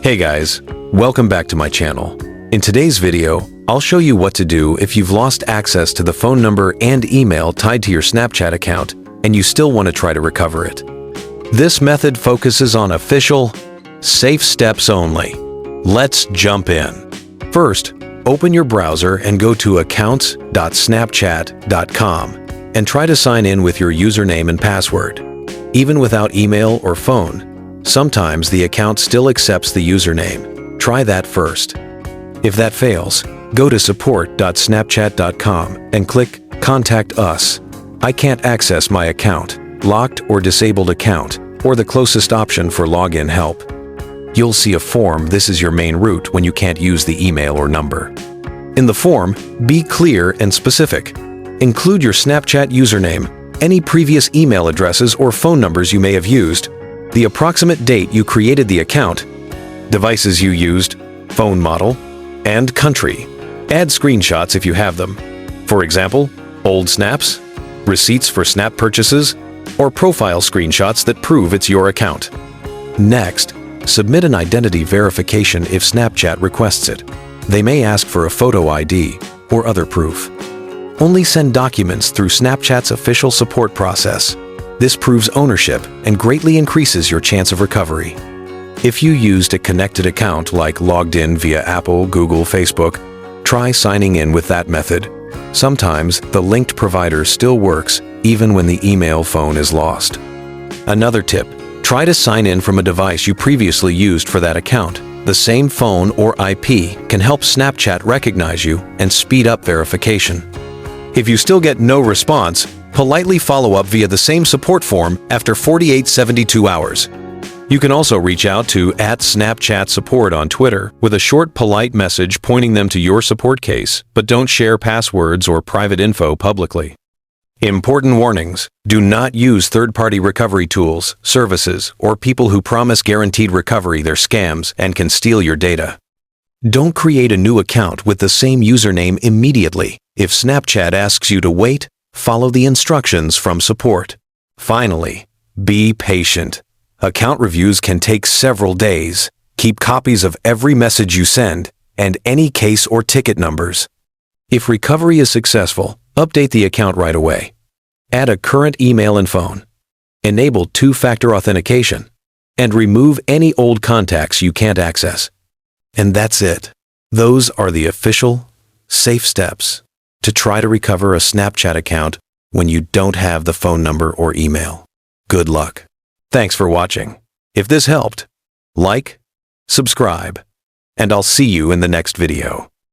Hey guys, welcome back to my channel. In today's video, I'll show you what to do if you've lost access to the phone number and email tied to your Snapchat account and you still want to try to recover it. This method focuses on official, safe steps only. Let's jump in. First, open your browser and go to accounts.snapchat.com and try to sign in with your username and password. Even without email or phone, sometimes the account still accepts the username. Try that first. If that fails, go to support.snapchat.com and click Contact Us. I can't access my account, locked or disabled account, or the closest option for login help. You'll see a form. This is your main route when you can't use the email or number. In the form, be clear and specific. Include your Snapchat username, any previous email addresses or phone numbers you may have used, the approximate date you created the account, devices you used, phone model, and country. Add screenshots if you have them. For example, old snaps, receipts for Snap purchases, or profile screenshots that prove it's your account. Next, submit an identity verification if Snapchat requests it. They may ask for a photo ID or other proof. Only send documents through Snapchat's official support process. This proves ownership and greatly increases your chance of recovery. If you used a connected account like logged in via Apple, Google, Facebook, try signing in with that method. Sometimes the linked provider still works even when the email phone is lost. Another tip, try to sign in from a device you previously used for that account. The same phone or IP can help Snapchat recognize you and speed up verification. If you still get no response, politely follow up via the same support form after 48-72 hours. You can also reach out to @SnapchatSupport on Twitter with a short, polite message pointing them to your support case, but don't share passwords or private info publicly. Important warnings: do not use third-party recovery tools, services, or people who promise guaranteed recovery. They're scams and can steal your data. Don't create a new account with the same username immediately. If Snapchat asks you to wait, follow the instructions from support. Finally, be patient. Account reviews can take several days. Keep copies of every message you send and any case or ticket numbers. If recovery is successful, update the account right away. Add a current email and phone. Enable two-factor authentication. And remove any old contacts you can't access. And that's it. Those are the official, safe steps to try to recover a Snapchat account when you don't have the phone number or email. Good luck. Thanks for watching. If this helped, like, subscribe, and I'll see you in the next video.